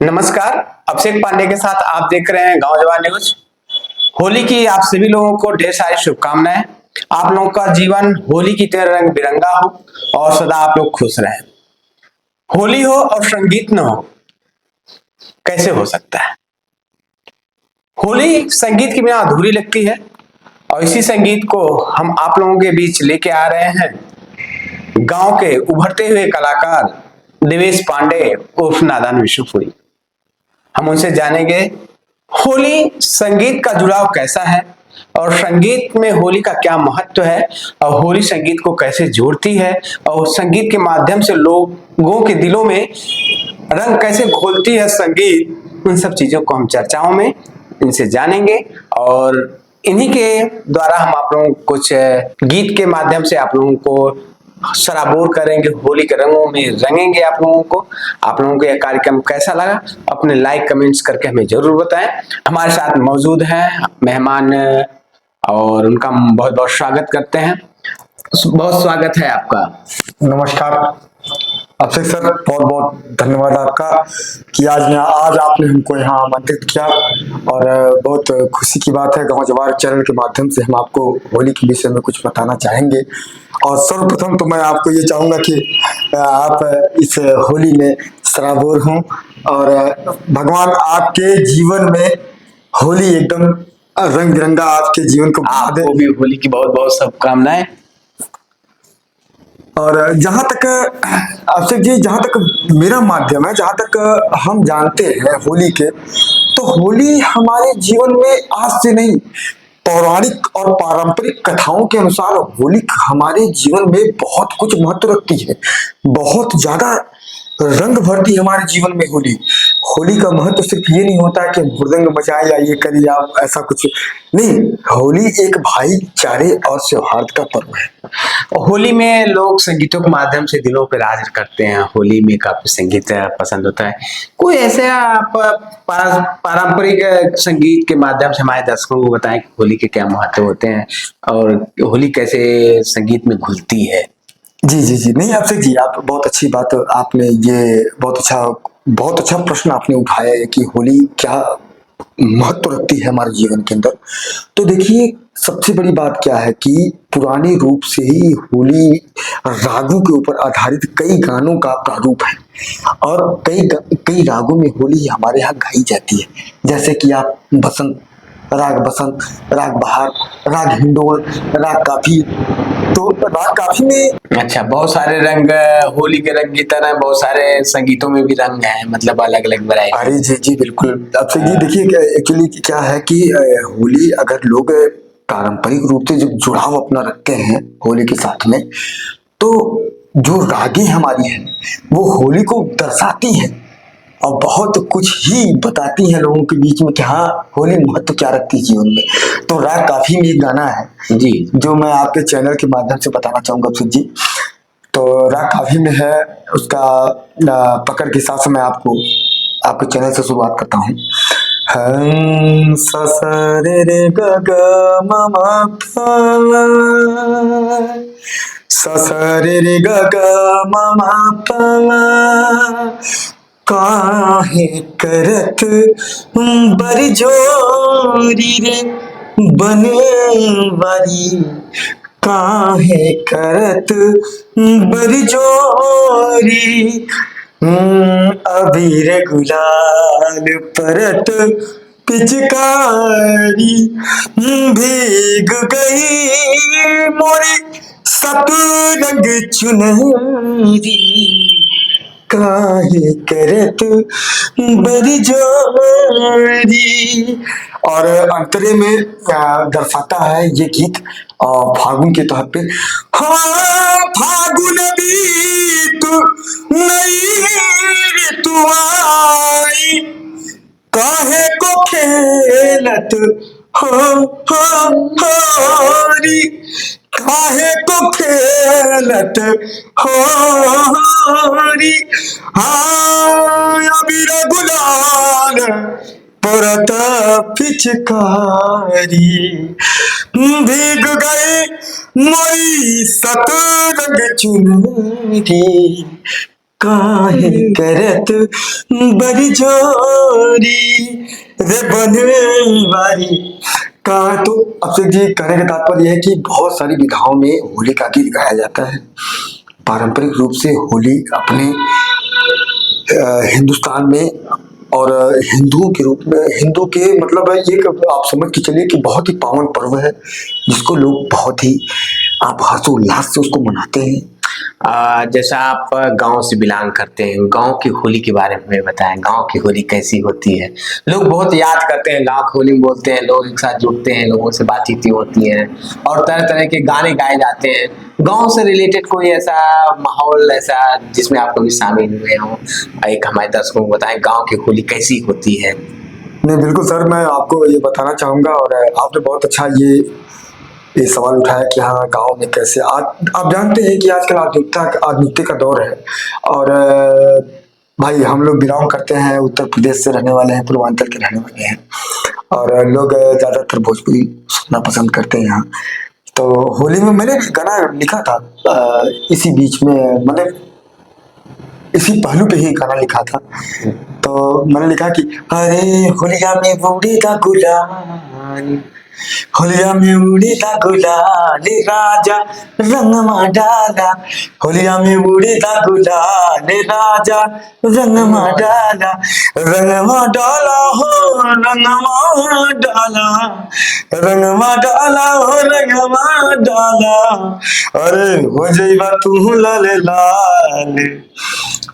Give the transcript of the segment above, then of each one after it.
नमस्कार। अभिषेक पांडे के साथ आप देख रहे हैं गांव जवान न्यूज। होली की आप सभी लोगों को ढेर सारी शुभकामनाएं। आप लोगों का जीवन होली की तरह रंग बिरंगा हो और सदा आप लोग खुश रहें। होली हो और संगीत न हो, कैसे हो सकता है? होली संगीत के बिना अधूरी लगती है और इसी संगीत को हम आप लोगों के बीच लेके आ रहे हैं। गांव के उभरते हुए कलाकार देवेश पांडे उर्फ नादान विष्णुपुरी। हम उनसे जानेंगे होली संगीत का जुड़ाव कैसा है और संगीत में होली का क्या महत्व है और होली संगीत को कैसे जोड़ती है और संगीत के माध्यम से लोगों के दिलों में रंग कैसे घोलती है संगीत। उन सब चीजों को हम चर्चाओं में इनसे जानेंगे और इन्हीं के द्वारा हम आप लोगों को कुछ गीत के माध्यम से आप लोगों को सराबोर करेंगे, होली के रंगों में रंगेंगे आप लोगों को। आप लोगों को यह कार्यक्रम कैसा लगा अपने लाइक कमेंट्स करके हमें जरूर बताएं। हमारे साथ मौजूद हैं मेहमान और उनका बहुत बहुत स्वागत करते हैं। बहुत स्वागत है आपका। नमस्कार अभिषेक सर, बहुत बहुत धन्यवाद आपका कि आज आपने हमको यहाँ आमंत्रित किया और बहुत खुशी की बात है। गांव जवार चैनल के माध्यम से हम आपको होली के विषय में कुछ बताना चाहेंगे। और सर्वप्रथम तो मैं आपको ये चाहूंगा कि आप इस होली में सराबोर हों और भगवान आपके जीवन में होली एकदम रंग बिरंगा आपके जीवन को आपको भी होली की बहुत बहुत शुभकामनाएं। और जहां तक अभिषेक जी, जहां तक मेरा माध्यम है, जहां तक हम जानते हैं होली के, तो होली हमारे जीवन में आज से नहीं, पौराणिक और पारंपरिक कथाओं के अनुसार होली हमारे जीवन में बहुत कुछ महत्व रखती है, बहुत ज्यादा रंग भरती है हमारे जीवन में होली। होली का महत्व सिर्फ ये नहीं होता है कि हुड़दंग बजाए या ये करिए आप, ऐसा कुछ नहीं। होली एक भाईचारे और सौहार्द का पर्व है। होली में लोग संगीतों के माध्यम से दिलों पे राज करते हैं। होली में काफी संगीत पसंद होता है। कोई ऐसे आप पारंपरिक संगीत के माध्यम से हमारे दर्शकों को बताएं कि होली के क्या महत्व होते हैं और होली कैसे संगीत में घुलती है। जी जी जी, नहीं अभिषेक जी, आप बहुत अच्छी बात आपने ये बहुत अच्छा प्रश्न आपने उठाया है कि होली क्या महत्व रखती है हमारे जीवन के अंदर। तो देखिए, सबसे बड़ी बात क्या है कि पुराने रूप से ही होली रागों के ऊपर आधारित कई गानों का प्रारूप है और कई रागों में होली हमारे यहाँ गाई जाती है। जैसे कि आप बसंत, राग बहार, राग हिंडोल, राग काफी। तो राग काफी में अच्छा, बहुत सारे रंग होली के रंग की तरह बहुत सारे संगीतों में भी रंग हैं, मतलब अलग अलग वैरायटी। अरे जी जी बिल्कुल। अब से जी देखिए, एक्चुअली क्या है कि होली अगर लोग पारंपरिक रूप से जब जुड़ाव अपना रखते हैं होली के साथ में, तो जो रागें हमारी हैं वो होली को दर्शाती है और बहुत कुछ ही बताती हैं लोगों के बीच में कि हाँ, होली महत्व क्या रखती है जीवन में। तो राग काफी में एक गाना है जी जो मैं आपके चैनल के माध्यम से बताना चाहूंगा अभिषेक जी। तो राग काफी में है, उसका पकड़ के साथ मैं आपके चैनल से शुरुआत करता हूँ। हम सा सा रे रे ग ग म म प सा सा रे रे ग ग म म प काहे करत बरजोरी रे बनवारी, काहे करत बरजोरी, अबीर गुलाल परत पिचकारी, भीग गई मोरी सतरंग चुनरी, काहे करत बरजोरी। और अंतरे में दर्शाता है ये गीत फागुन के तौर पे। हाँ, फागुन बीत नई ऋतु आई, काहे को खेलत होरी, काहे को खेलत होरी, हाँ अबीर गुलाल परत पिचकारी, भीग गए मोई सतरंग चुनरी, काहे करत बड़ी जोरी रे बनवारी का। तो अक्षय जी कहने का तात्पर्य है कि बहुत सारी विधाओं में होली का गीत गाया जाता है। पारंपरिक रूप से होली अपने हिंदुस्तान में और हिंदुओं के रूप में, हिंदू के मतलब एक आप समझ के चलिए कि बहुत ही पावन पर्व है जिसको लोग बहुत ही आप हर्षोल्लास से उसको मनाते हैं। जैसा आप गांव से बिलोंग करते हैं, गांव की होली के बारे में बताएं। गांव की होली कैसी होती है? लोग बहुत याद करते हैं गांव की होली में, बोलते हैं, लोग एक साथ जुटते हैं, लोगों से बातचीत होती है और तरह तरह के गाने गाए जाते हैं। गांव से रिलेटेड कोई ऐसा माहौल ऐसा जिसमें आप कभी शामिल हुए हो, एक हमारे दर्शकों को बताएं गांव की होली कैसी होती है। नहीं बिल्कुल सर, मैं आपको ये बताना चाहूंगा और आपने बहुत अच्छा ये सवाल उठाया कि हाँ गांव में कैसे। आज आप जानते हैं कि आजकल आधुनिकता का दौर है और भाई हम लोग बिलोंग करते हैं, उत्तर प्रदेश से रहने वाले हैं, पूर्वांचल के रहने वाले हैं और लोग ज्यादातर भोजपुरी सुनना पसंद करते हैं यहाँ। तो होली में मैंने भी गाना लिखा था इसी बीच में, मतलब इसी पहलू पे ही गाना लिखा था। तो मैंने लिखा कि अरे होलिया में बूढ़ी का गुलाल, होलिया में बूढ़ी का गुलाल राजा रंगमा डाला, होलिया में बूढ़ी का गुलाल राजा रंगमा डाला हो रंगमा डाला, रंगमा डाला हो रंगमा डाला। अरे हो जाइबा तू लाल लाल,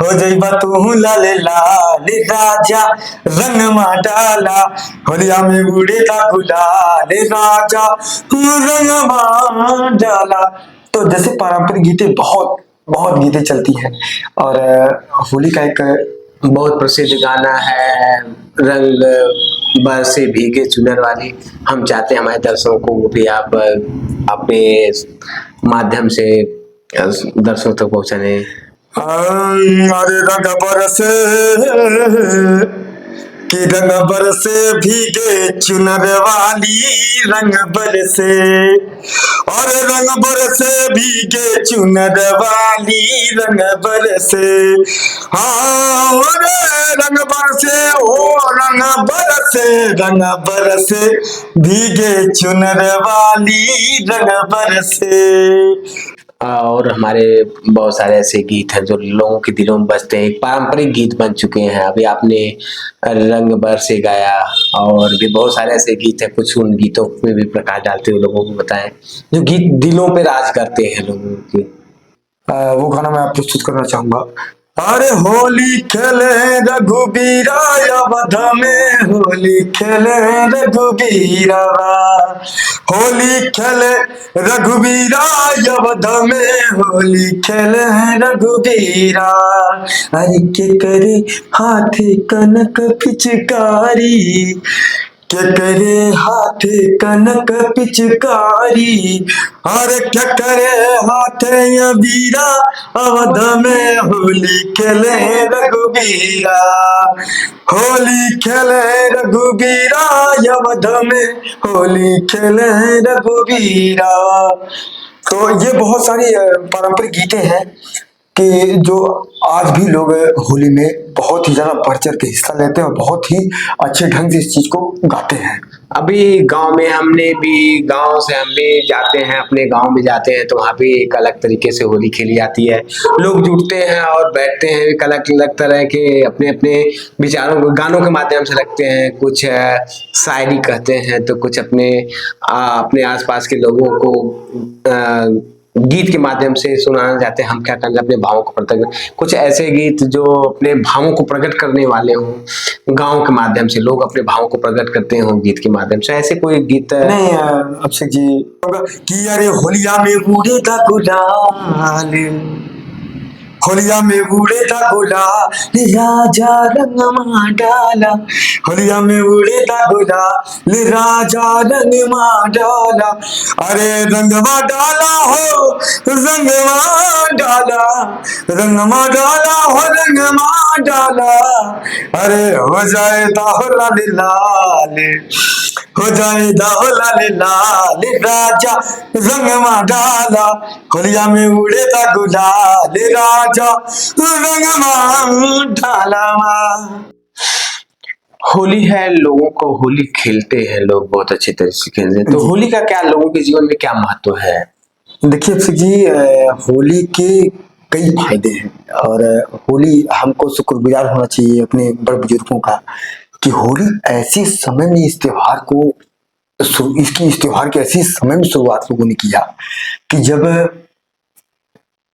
हो जाइबा तू लाल लाल राजा रंगमा डाला, होलिया में बूढ़े का गुलाल राजा रंगमा डाला। तो जैसे पारंपरिक गीतें बहुत बहुत गीतें चलती हैं और होली का एक बहुत प्रसिद्ध गाना है रंग बरसे भीगे चुनर वाली। हम चाहते हैं हमारे दर्शकों को भी आप अपने माध्यम से दर्शकों तक पहुंचाने। अरे रंग बरसे कि रंग बरसे भीगे चुनर वाली, रंग बरसे और रंग बरसे भीगे चुनर वाली, रंग बरसे। हाँ रंग बरसे ओ रंग बरसे, रंग बरसे भीगे चुनर वाली, रंग बरसे। और हमारे बहुत सारे ऐसे गीत हैं जो लोगों के दिलों में बजते हैं, एक पारंपरिक गीत बन चुके हैं। अभी आपने रंग बरसे गाया और भी बहुत सारे ऐसे गीत हैं, कुछ उन गीतों में भी प्रकाश डालते हुए लोगों को बताएं जो गीत दिलों पे राज करते हैं लोगों के। वो गाना मैं प्रस्तुत करना चाहूंगा। अरे होली खेले रघुबीरा अवध में, होली खेले रघुबीरा, होली खेले रघुबीरा अवध में, होली खेले रघुबीरा। अरे के करे हाथे कनक पिचकारी, के करे हाथे कनक पिचकारी, अरे क्या करे हाथे अबीरा अवध में, होली खेले रघुबीरा, होली खेले रघुबीरा अवध में, होली खेले रघुबीरा। तो ये बहुत सारी पारंपरिक गीतें हैं कि जो आज भी लोग होली में बहुत ही ज्यादा बढ़ चढ़ के हिस्सा लेते हैं और बहुत ही अच्छे ढंग से इस चीज को गाते हैं। अभी गांव में हमने भी, गांव से हम भी जाते हैं, अपने गांव में जाते हैं तो वहाँ भी एक अलग तरीके से होली खेली जाती है। लोग जुटते हैं और बैठते हैं, एक अलग अलग तरह के अपने अपने विचारों को गानों के माध्यम से रखते हैं। कुछ शायरी कहते हैं तो कुछ अपने आसपास के लोगों को गीत के माध्यम से सुनाना चाहते हैं। हम क्या करते हैं अपने भावों को प्रकट, कुछ ऐसे गीत जो अपने भावों को प्रकट करने वाले हों, गाँव के माध्यम से लोग अपने भावों को प्रकट करते हैं गीत के माध्यम से। ऐसे कोई गीत नहीं अभिषेक जी कि अरे होलिया में बूढ़े का गुलाल, होलिया में बूढ़े का गुलाल राजा रंगमा डाला, होलिया में बूढ़े का गुलाल राजा रंगमा डाला। अरे रंगमा डाला हो रंगमा डाला, रंगमा डाला हो रंगमा डाला। अरे हो जाए तो लाल लाल, हो जाए दाहो लाले लाल राजा रंग मा डाला होलिया में उड़े ता गुलाल राजा रंग मा डाला। होली है, लोगों को होली खेलते हैं लोग, बहुत अच्छे तरह से खेलते हैं। तो जी। होली का क्या लोगों के जीवन में क्या महत्व है? देखिए अभिषेक जी, होली के कई फायदे हैं और होली हमको शुक्रगुजार होना चाहिए अपने बड़े बुजुर्गों का कि होली ऐसे समय में इस त्योहार को इस त्योहार की ऐसी समय में शुरुआत लोगों ने किया कि जब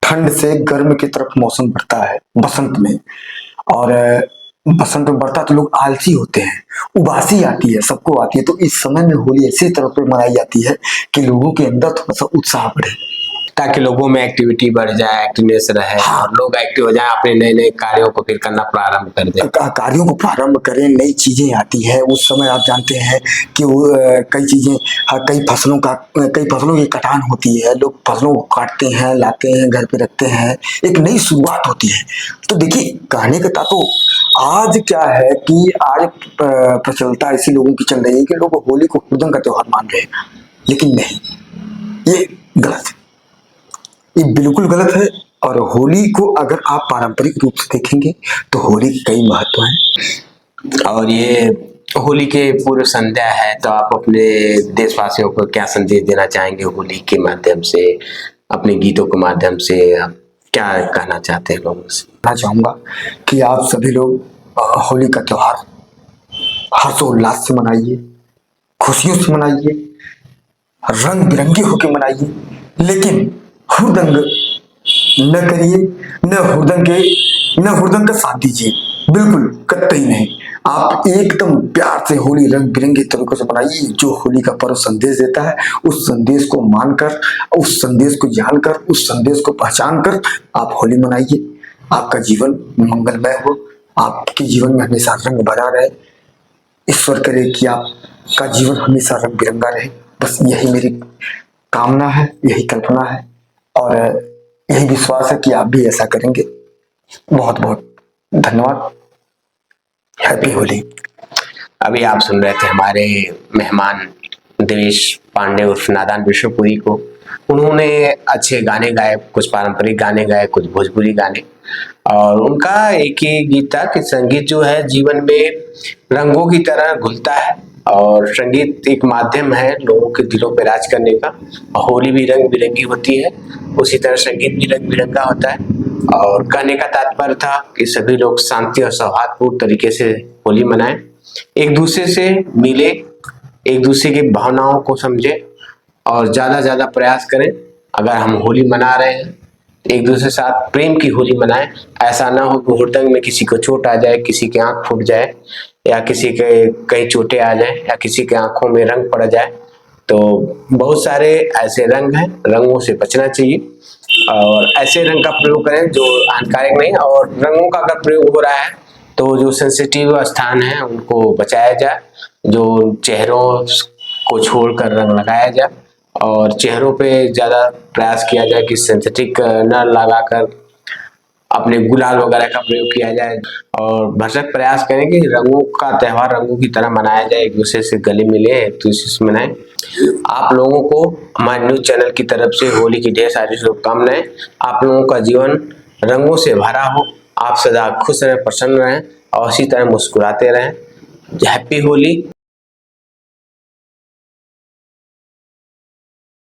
ठंड से गर्म की तरफ मौसम बढ़ता है बसंत में, और बसंत में बढ़ता तो लोग आलसी होते हैं, उबासी आती है, सबको आती है। तो इस समय में होली ऐसी तरह पे मनाई जाती है कि लोगों के अंदर थोड़ा सा उत्साह बढ़े, ताकि लोगों में एक्टिविटी बढ़ जाए, एक्टिवनेस रहे, हाँ। और लोग एक्टिव हो जाए, अपने नए नए कार्यों को फिर करना प्रारंभ कर दे। कार्यों को प्रारंभ करें, नई चीजें आती है उस समय। आप जानते हैं कि वो कई चीजें, कई फसलों की कटान होती है, लोग फसलों को काटते हैं, लाते हैं, घर पे रखते हैं, एक नई शुरुआत होती है। तो देखिए कहने का तातो आज क्या है कि आज प्रचलता ऐसी लोगों की चल रही है कि लोग होली को हुड़दंग का त्योहार मान रहे हैं, लेकिन नहीं, ये गलत है, ये बिल्कुल गलत है। और होली को अगर आप पारंपरिक रूप से देखेंगे तो होली के कई महत्व हैं। और ये होली के पूर्व संध्या है, तो आप अपने देशवासियों को क्या संदेश देना चाहेंगे होली के माध्यम से, अपने गीतों के माध्यम से आप क्या कहना चाहते हैं लोगों से? कहना चाहूंगा कि आप सभी लोग होली का त्योहार हर्षोल्लास से मनाइए, खुशियों से मनाइए, रंग बिरंगे होकर मनाइए, लेकिन हुड़दंग न करिए, न हुड़दंग का साथ दीजिए, बिल्कुल कतई नहीं। आप एकदम प्यार से होली रंग बिरंगे तरीकों से मनाइए। जो होली का पर्व संदेश देता है उस संदेश को मानकर, उस संदेश को जानकर, उस संदेश को पहचान कर आप होली मनाइए। आपका जीवन मंगलमय हो, आपके जीवन में हमेशा रंग भरा रहे। ईश्वर करे कि आपका जीवन हमेशा रंग बिरंगा रहे। बस यही मेरी कामना है, यही कल्पना है, और यही विश्वास है कि आप भी ऐसा करेंगे। बहुत बहुत धन्यवाद। हैप्पी होली। अभी आप सुन रहे थे हमारे मेहमान देवेश पांडे उर्फ नादान विश्वपुरी को। उन्होंने अच्छे गाने गाए, कुछ पारंपरिक गाने गाए, कुछ भोजपुरी गाने, और उनका एक ही गीत था कि संगीत जो है जीवन में रंगों की तरह घुलता है, और संगीत एक माध्यम है लोगों के दिलों पर राज करने का। होली भी रंग बिरंगी होती है, उसी तरह संगीत भी रंग बिरंगा होता है। और कहने का तात्पर्य था कि सभी लोग शांति और सौहार्दपूर्ण तरीके से होली मनाएं, एक दूसरे से मिले, एक दूसरे की भावनाओं को समझे, और ज्यादा प्रयास करें। अगर हम होली मना रहे हैं तो एक दूसरे के साथ प्रेम की होली मनाएं। ऐसा ना हो कि हुड़दंग में किसी को चोट आ जाए, किसी की आंख फूट जाए, या किसी के कहीं चोटें आ जाए, या किसी के आंखों में रंग पड़ जाए। तो बहुत सारे ऐसे रंग हैं, रंगों से बचना चाहिए, और ऐसे रंग का प्रयोग करें जो हानिकारक नहीं। और रंगों का अगर प्रयोग हो रहा है तो जो सेंसिटिव स्थान है उनको बचाया जाए, जो चेहरों को छोड़कर रंग लगाया जाए, और चेहरों पे ज्यादा प्रयास किया जाए कि सिंथेटिक न लगाकर अपने गुलाल वगैरह का प्रयोग किया जाए। और भरसक प्रयास करें कि रंगों का त्योहार रंगों की तरह मनाया जाए, एक दूसरे से गले मिले, एक दूसरे से मनाएं। आप लोगों को हमारे न्यूज चैनल की तरफ से होली की ढेर सारी शुभकामनाएं। आप लोगों का जीवन रंगों से भरा हो, आप सदा खुश रहें, प्रसन्न रहें, और इसी तरह मुस्कुराते रहें। हैप्पी होली।